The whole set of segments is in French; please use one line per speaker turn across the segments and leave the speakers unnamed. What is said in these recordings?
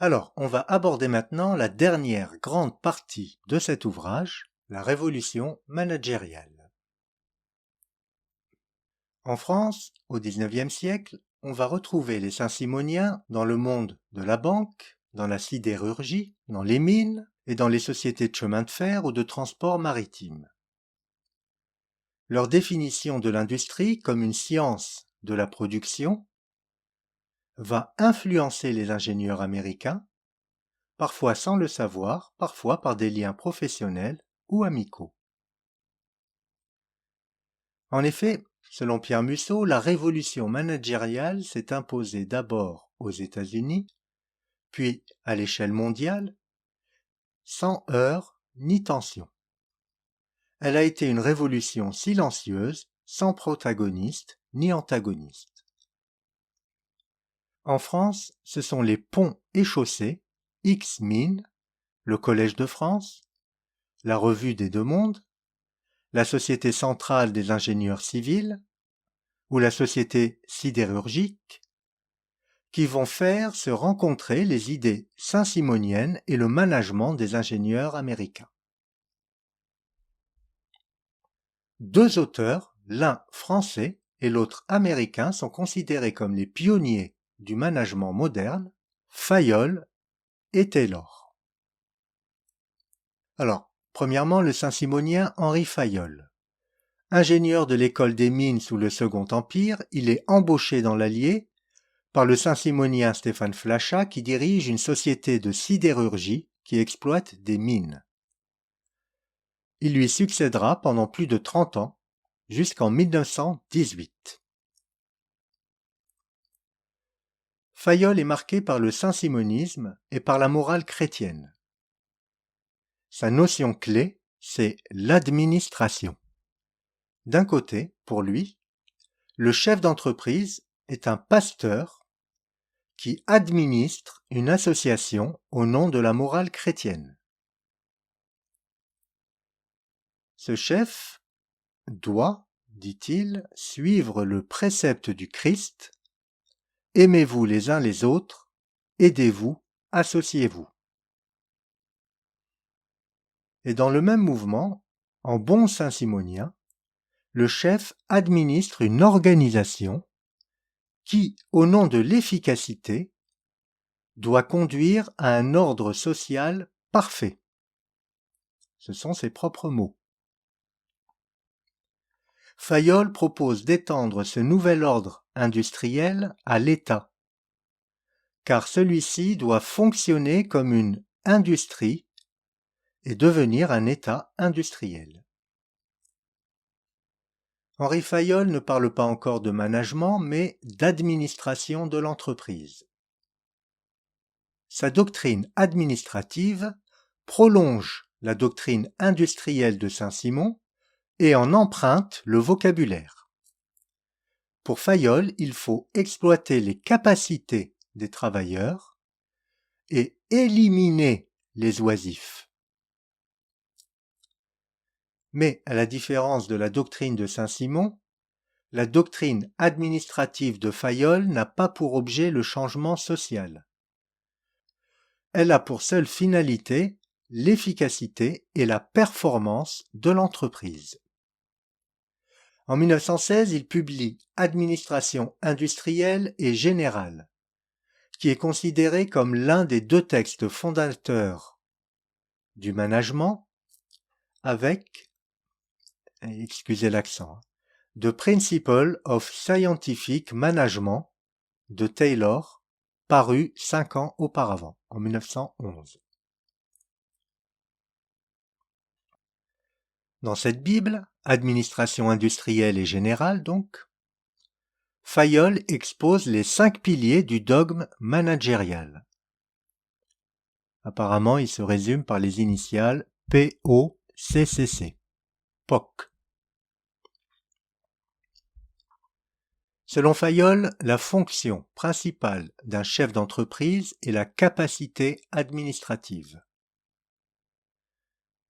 Alors, on va aborder maintenant la dernière grande partie de cet ouvrage, la révolution managériale. En France, au XIXe siècle, on va retrouver les Saint-Simoniens dans le monde de la banque, dans la sidérurgie, dans les mines et dans les sociétés de chemin de fer ou de transport maritime. Leur définition de l'industrie comme une science de la production va influencer les ingénieurs américains, parfois sans le savoir, parfois par des liens professionnels ou amicaux. En effet, selon Pierre Musso, la révolution managériale s'est imposée d'abord aux États-Unis, puis à l'échelle mondiale, sans heurts ni tension. Elle a été une révolution silencieuse, sans protagoniste ni antagoniste. En France, ce sont les ponts et chaussées, X-Mines, le Collège de France, la Revue des Deux Mondes, la Société centrale des ingénieurs civils ou la Société sidérurgique qui vont faire se rencontrer les idées saint-simoniennes et le management des ingénieurs américains. Deux auteurs, l'un français et l'autre américain, sont considérés comme les pionniers du management moderne, Fayol et Taylor. Alors, premièrement, le saint-simonien Henri Fayol. Ingénieur de l'école des mines sous le Second Empire, il est embauché dans l'Allier par le saint-simonien Stéphane Flachat qui dirige une société de sidérurgie qui exploite des mines. Il lui succédera pendant plus de 30 ans, jusqu'en 1918. Fayol est marqué par le saint-simonisme et par la morale chrétienne. Sa notion clé, c'est l'administration. D'un côté, pour lui, le chef d'entreprise est un pasteur qui administre une association au nom de la morale chrétienne. Ce chef doit, dit-il, suivre le précepte du Christ « Aimez-vous les uns les autres, aidez-vous, associez-vous ». Et dans le même mouvement, en bon saint-simonien, le chef administre une organisation qui, au nom de l'efficacité, doit conduire à un ordre social parfait. Ce sont ses propres mots. Fayol propose d'étendre ce nouvel ordre industriel à l'État, car celui-ci doit fonctionner comme une industrie et devenir un État industriel. Henri Fayol ne parle pas encore de management, mais d'administration de l'entreprise. Sa doctrine administrative prolonge la doctrine industrielle de Saint-Simon et en emprunte le vocabulaire. Pour Fayol, il faut exploiter les capacités des travailleurs et éliminer les oisifs. Mais, à la différence de la doctrine de Saint-Simon, la doctrine administrative de Fayol n'a pas pour objet le changement social. Elle a pour seule finalité l'efficacité et la performance de l'entreprise. En 1916, il publie Administration industrielle et générale, qui est considéré comme l'un des deux textes fondateurs du management, avec, excusez l'accent, The Principle of Scientific Management de Taylor, paru 5 ans auparavant, en 1911. Dans cette Bible, Administration industrielle et générale donc, Fayol expose les 5 piliers du dogme managérial. Apparemment, il se résume par les initiales POCCC, POC. Selon Fayol, la fonction principale d'un chef d'entreprise est la capacité administrative.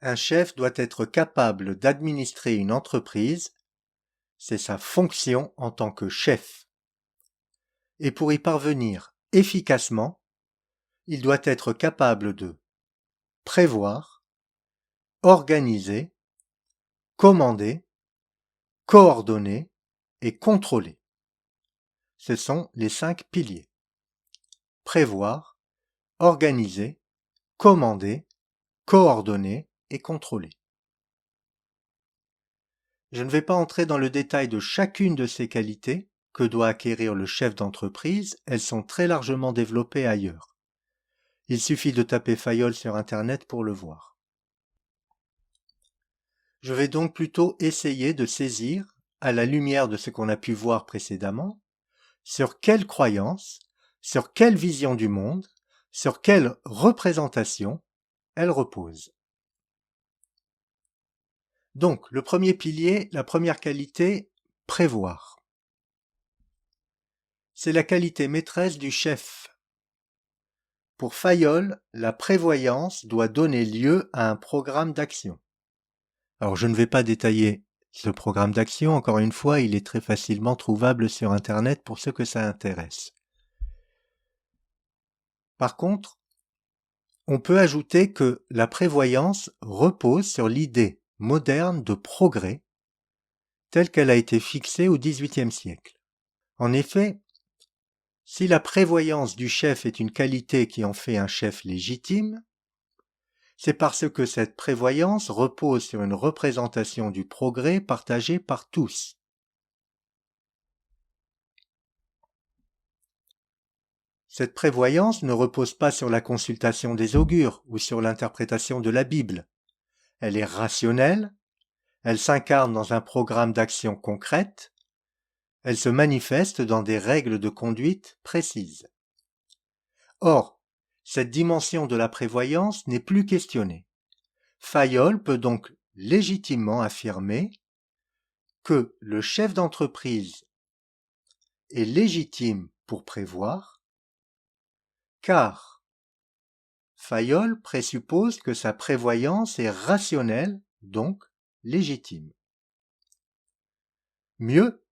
Un chef doit être capable d'administrer une entreprise, c'est sa fonction en tant que chef. Et pour y parvenir efficacement, il doit être capable de prévoir, organiser, commander, coordonner et contrôler. Ce sont les 5 piliers. Prévoir, organiser, commander, coordonner et contrôler. Je ne vais pas entrer dans le détail de chacune de ces qualités que doit acquérir le chef d'entreprise, elles sont très largement développées ailleurs. Il suffit de taper Fayol sur Internet pour le voir. Je vais donc plutôt essayer de saisir, à la lumière de ce qu'on a pu voir précédemment, sur quelle croyance, sur quelle vision du monde, sur quelle représentation elle repose. Donc, le premier pilier, la première qualité, prévoir. C'est la qualité maîtresse du chef. Pour Fayol, la prévoyance doit donner lieu à un programme d'action. Alors, je ne vais pas détailler ce programme d'action, encore une fois, il est très facilement trouvable sur Internet pour ceux que ça intéresse. Par contre, on peut ajouter que la prévoyance repose sur l'idée moderne de progrès telle qu'elle a été fixée au XVIIIe siècle. En effet, si la prévoyance du chef est une qualité qui en fait un chef légitime, c'est parce que cette prévoyance repose sur une représentation du progrès partagée par tous. Cette prévoyance ne repose pas sur la consultation des augures ou sur l'interprétation de la Bible. Elle est rationnelle, elle s'incarne dans un programme d'action concrète, elle se manifeste dans des règles de conduite précises. Or, cette dimension de la prévoyance n'est plus questionnée. Fayol peut donc légitimement affirmer que le chef d'entreprise est légitime pour prévoir, car Fayol présuppose que sa prévoyance est rationnelle, donc légitime. Mieux,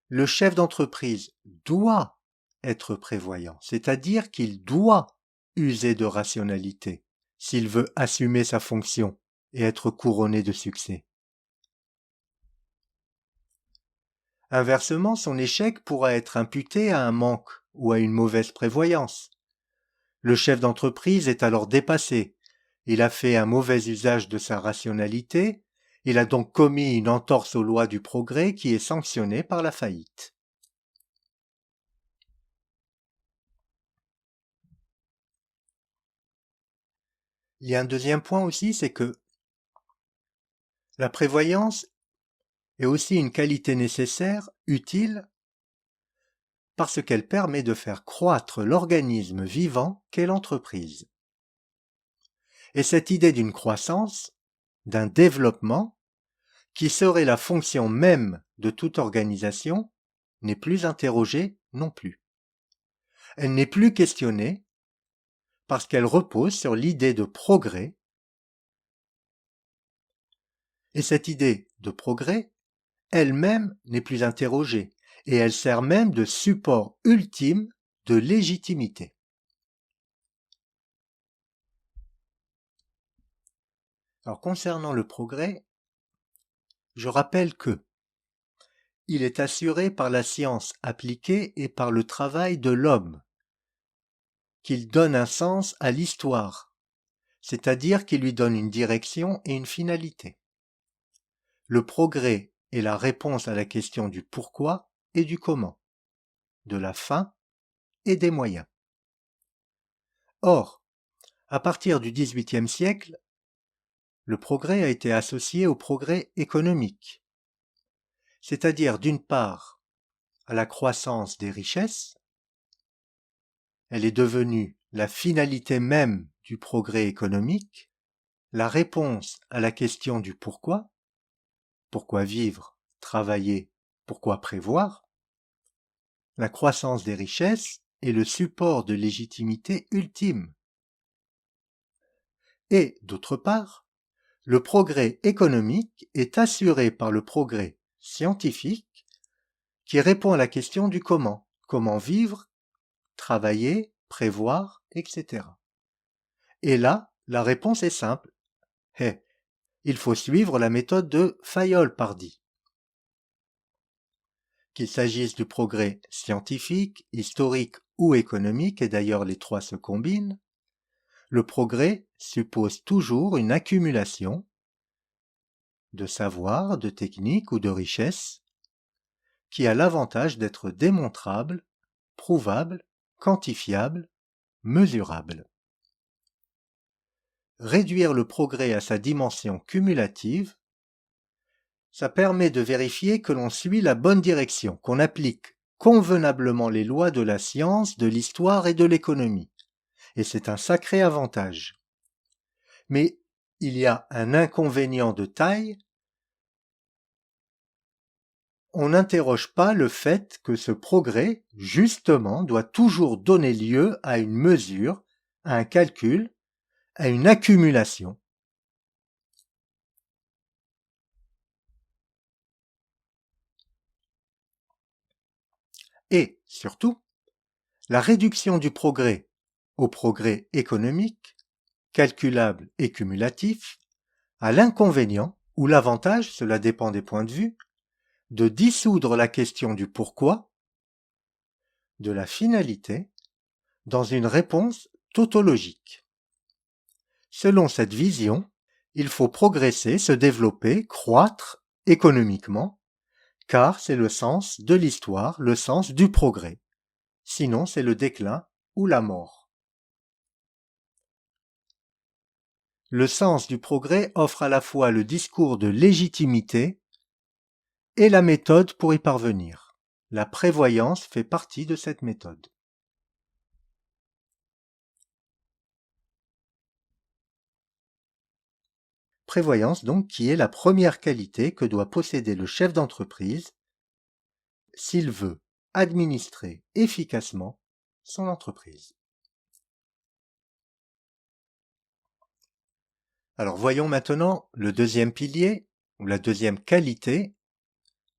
le chef d'entreprise doit être prévoyant, c'est-à-dire qu'il doit user de rationalité s'il veut assumer sa fonction et être couronné de succès. Inversement, son échec pourra être imputé à un manque ou à une mauvaise prévoyance. Le chef d'entreprise est alors dépassé. Il a fait un mauvais usage de sa rationalité, il a donc commis une entorse aux lois du progrès qui est sanctionnée par la faillite. Il y a un deuxième point aussi, c'est que la prévoyance est aussi une qualité nécessaire, utile, parce qu'elle permet de faire croître l'organisme vivant qu'est l'entreprise. Et cette idée d'une croissance, d'un développement, qui serait la fonction même de toute organisation, n'est plus interrogée non plus. Elle n'est plus questionnée parce qu'elle repose sur l'idée de progrès, et cette idée de progrès, elle-même n'est plus interrogée, et elle sert même de support ultime de légitimité. Alors concernant le progrès, je rappelle que il est assuré par la science appliquée et par le travail de l'homme, qu'il donne un sens à l'histoire, c'est-à-dire qu'il lui donne une direction et une finalité. Le progrès est la réponse à la question du pourquoi et du comment, de la fin et des moyens. Or, à partir du XVIIIe siècle, le progrès a été associé au progrès économique, c'est-à-dire d'une part à la croissance des richesses, elle est devenue la finalité même du progrès économique, la réponse à la question du pourquoi vivre, travailler, pourquoi prévoir, la croissance des richesses est le support de légitimité ultime. Et, d'autre part, le progrès économique est assuré par le progrès scientifique qui répond à la question du comment vivre, travailler, prévoir, etc. Et là, la réponse est simple. Il faut suivre la méthode de Fayol-Pardee. Qu'il s'agisse du progrès scientifique, historique ou économique, et d'ailleurs les trois se combinent, le progrès suppose toujours une accumulation de savoir, de techniques ou de richesses qui a l'avantage d'être démontrable, prouvable, quantifiable, mesurable. Réduire le progrès à sa dimension cumulative, ça permet de vérifier que l'on suit la bonne direction, qu'on applique convenablement les lois de la science, de l'histoire et de l'économie. Et c'est un sacré avantage. Mais il y a un inconvénient de taille. On n'interroge pas le fait que ce progrès, justement, doit toujours donner lieu à une mesure, à un calcul, à une accumulation. Et, surtout, la réduction du progrès au progrès économique, calculable et cumulatif, a l'inconvénient, ou l'avantage, cela dépend des points de vue, de dissoudre la question du pourquoi, de la finalité, dans une réponse tautologique. Selon cette vision, il faut progresser, se développer, croître économiquement, car c'est le sens de l'histoire, le sens du progrès. Sinon, c'est le déclin ou la mort. Le sens du progrès offre à la fois le discours de légitimité et la méthode pour y parvenir. La prévoyance fait partie de cette méthode. Prévoyance donc qui est la première qualité que doit posséder le chef d'entreprise s'il veut administrer efficacement son entreprise. Alors voyons maintenant le deuxième pilier ou la deuxième qualité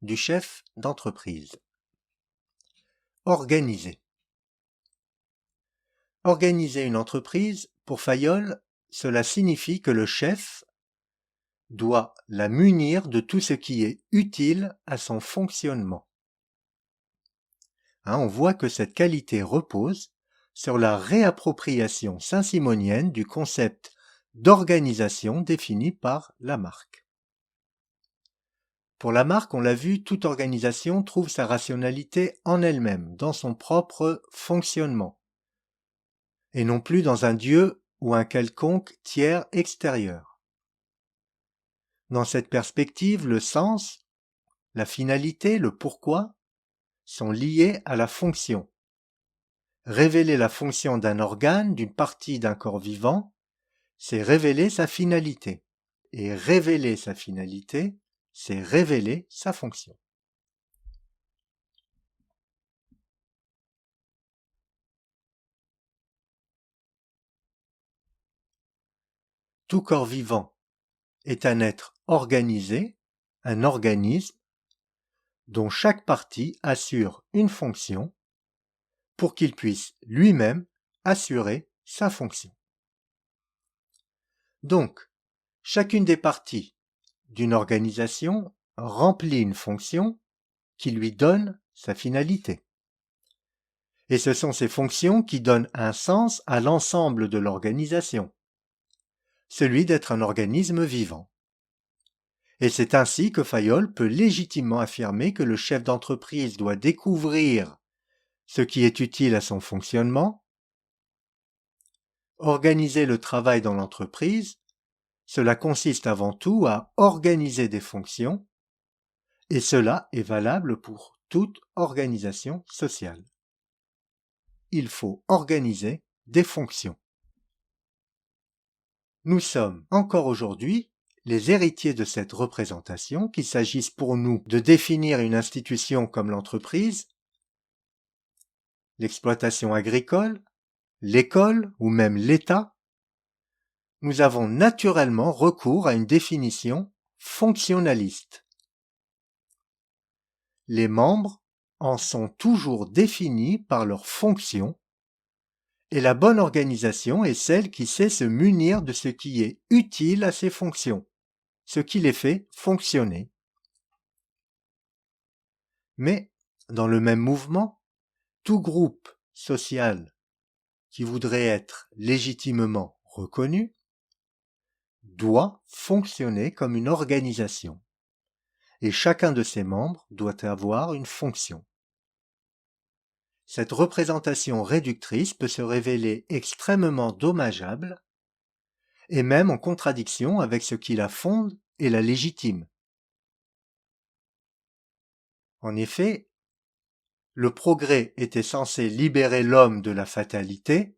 du chef d'entreprise. Organiser. Organiser une entreprise, pour Fayol, cela signifie que le chef doit la munir de tout ce qui est utile à son fonctionnement. On voit que cette qualité repose sur la réappropriation saint-simonienne du concept d'organisation défini par Lamarck. Pour Lamarck, on l'a vu, toute organisation trouve sa rationalité en elle-même, dans son propre fonctionnement, et non plus dans un dieu ou un quelconque tiers extérieur. Dans cette perspective, le sens, la finalité, le pourquoi, sont liés à la fonction. Révéler la fonction d'un organe, d'une partie d'un corps vivant, c'est révéler sa finalité. Et révéler sa finalité, c'est révéler sa fonction. Tout corps vivant est un être organisé, un organisme, dont chaque partie assure une fonction pour qu'il puisse lui-même assurer sa fonction. Donc, chacune des parties d'une organisation remplit une fonction qui lui donne sa finalité. Et ce sont ces fonctions qui donnent un sens à l'ensemble de l'organisation, celui d'être un organisme vivant. Et c'est ainsi que Fayol peut légitimement affirmer que le chef d'entreprise doit découvrir ce qui est utile à son fonctionnement, organiser le travail dans l'entreprise, cela consiste avant tout à organiser des fonctions, et cela est valable pour toute organisation sociale. Il faut organiser des fonctions. Nous sommes encore aujourd'hui les héritiers de cette représentation, qu'il s'agisse pour nous de définir une institution comme l'entreprise, l'exploitation agricole, l'école ou même l'État. Nous avons naturellement recours à une définition fonctionnaliste. Les membres en sont toujours définis par leurs fonctions Et la bonne organisation est celle qui sait se munir de ce qui est utile à ses fonctions, ce qui les fait fonctionner. Mais, dans le même mouvement, tout groupe social qui voudrait être légitimement reconnu doit fonctionner comme une organisation, et chacun de ses membres doit avoir une fonction. Cette représentation réductrice peut se révéler extrêmement dommageable et même en contradiction avec ce qui la fonde et la légitime. En effet, le progrès était censé libérer l'homme de la fatalité.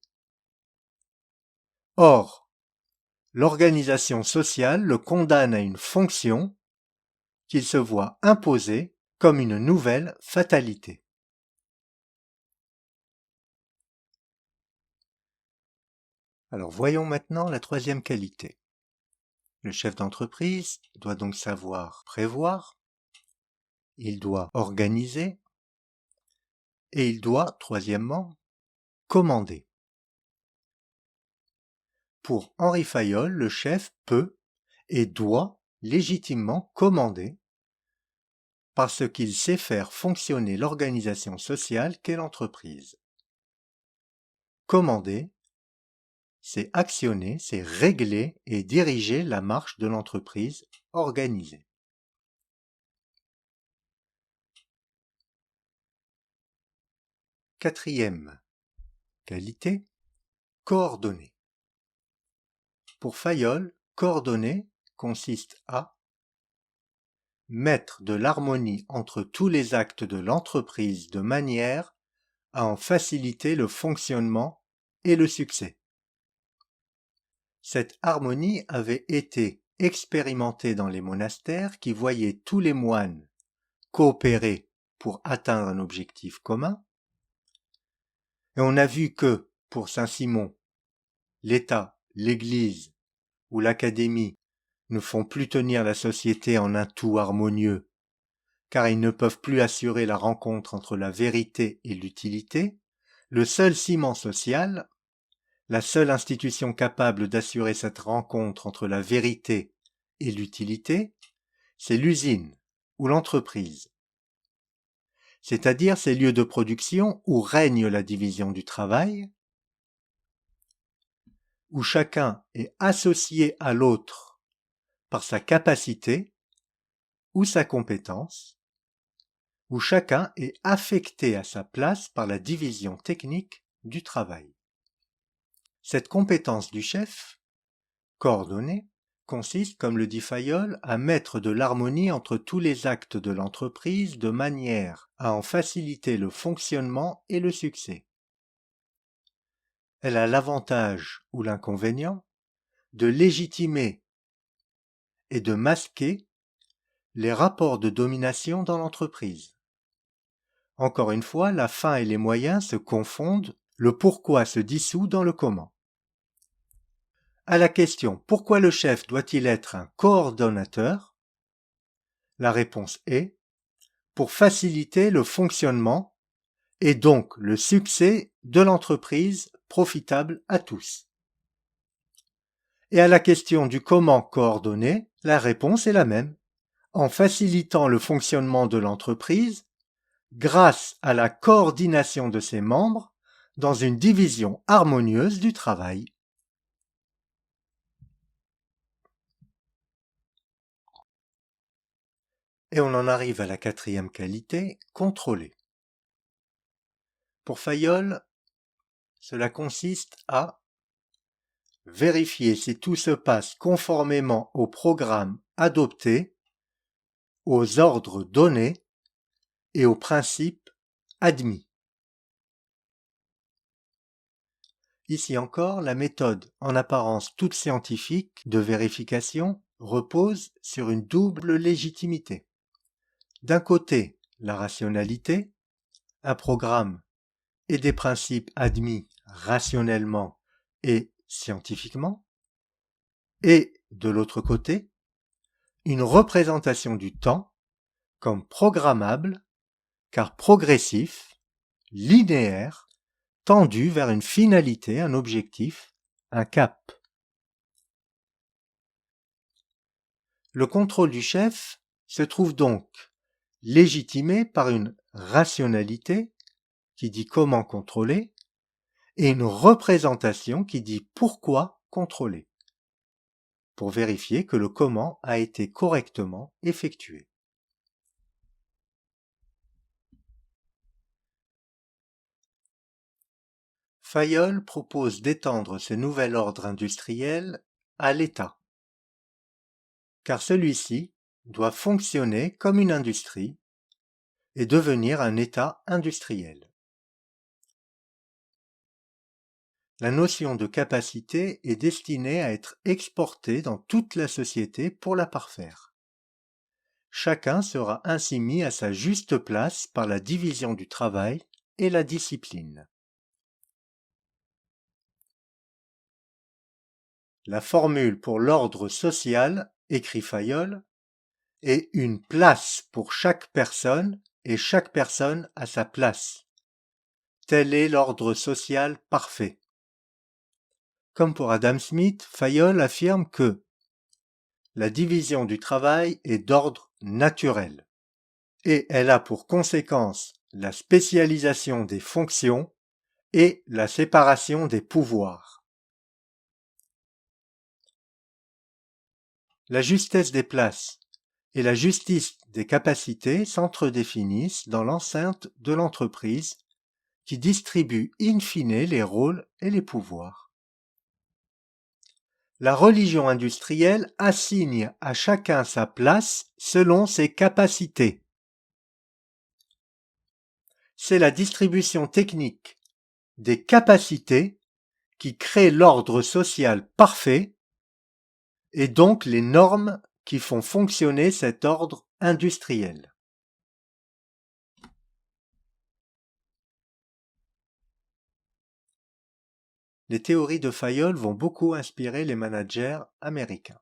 Or, l'organisation sociale le condamne à une fonction qu'il se voit imposer comme une nouvelle fatalité. Alors voyons maintenant la troisième qualité. Le chef d'entreprise doit donc savoir prévoir, il doit organiser et il doit, troisièmement, commander. Pour Henri Fayol, le chef peut et doit légitimement commander parce qu'il sait faire fonctionner l'organisation sociale qu'est l'entreprise. Commander, c'est actionner, c'est régler et diriger la marche de l'entreprise organisée. Quatrième qualité, coordonner. Pour Fayol, coordonner consiste à mettre de l'harmonie entre tous les actes de l'entreprise de manière à en faciliter le fonctionnement et le succès. Cette harmonie avait été expérimentée dans les monastères qui voyaient tous les moines coopérer pour atteindre un objectif commun. Et on a vu que, pour Saint-Simon, l'État, l'Église ou l'Académie ne font plus tenir la société en un tout harmonieux, car ils ne peuvent plus assurer la rencontre entre la vérité et l'utilité. Le seul ciment social, la seule institution capable d'assurer cette rencontre entre la vérité et l'utilité, c'est l'usine ou l'entreprise, c'est-à-dire ces lieux de production où règne la division du travail, où chacun est associé à l'autre par sa capacité ou sa compétence, où chacun est affecté à sa place par la division technique du travail. Cette compétence du chef, coordonnée, consiste, comme le dit Fayol, à mettre de l'harmonie entre tous les actes de l'entreprise de manière à en faciliter le fonctionnement et le succès. Elle a l'avantage ou l'inconvénient de légitimer et de masquer les rapports de domination dans l'entreprise. Encore une fois, la fin et les moyens se confondent, le pourquoi se dissout dans le comment. À la question « Pourquoi le chef doit-il être un coordonnateur ?», la réponse est « Pour faciliter le fonctionnement et donc le succès de l'entreprise profitable à tous ». Et à la question du comment coordonner, la réponse est la même, en facilitant le fonctionnement de l'entreprise grâce à la coordination de ses membres dans une division harmonieuse du travail. Et on en arrive à la quatrième qualité, contrôler. Pour Fayol, cela consiste à vérifier si tout se passe conformément au programme adopté, aux ordres donnés et aux principes admis. Ici encore, la méthode, en apparence toute scientifique, de vérification repose sur une double légitimité. D'un côté, la rationalité, un programme et des principes admis rationnellement et scientifiquement, et de l'autre côté, une représentation du temps comme programmable, car progressif, linéaire, tendue vers une finalité, un objectif, un cap. Le contrôle du chef se trouve donc légitimé par une rationalité qui dit comment contrôler et une représentation qui dit pourquoi contrôler, pour vérifier que le comment a été correctement effectué. Fayol propose d'étendre ce nouvel ordre industriel à l'État, car celui-ci doit fonctionner comme une industrie et devenir un État industriel. La notion de capacité est destinée à être exportée dans toute la société pour la parfaire. Chacun sera ainsi mis à sa juste place par la division du travail et la discipline. La formule pour l'ordre social, écrit Fayol, est une place pour chaque personne et chaque personne à sa place. Tel est l'ordre social parfait. Comme pour Adam Smith, Fayol affirme que la division du travail est d'ordre naturel et elle a pour conséquence la spécialisation des fonctions et la séparation des pouvoirs. La justesse des places et la justice des capacités s'entredéfinissent dans l'enceinte de l'entreprise qui distribue in fine les rôles et les pouvoirs. La religion industrielle assigne à chacun sa place selon ses capacités. C'est la distribution technique des capacités qui crée l'ordre social parfait et donc les normes qui font fonctionner cet ordre industriel. Les théories de Fayol vont beaucoup inspirer les managers américains.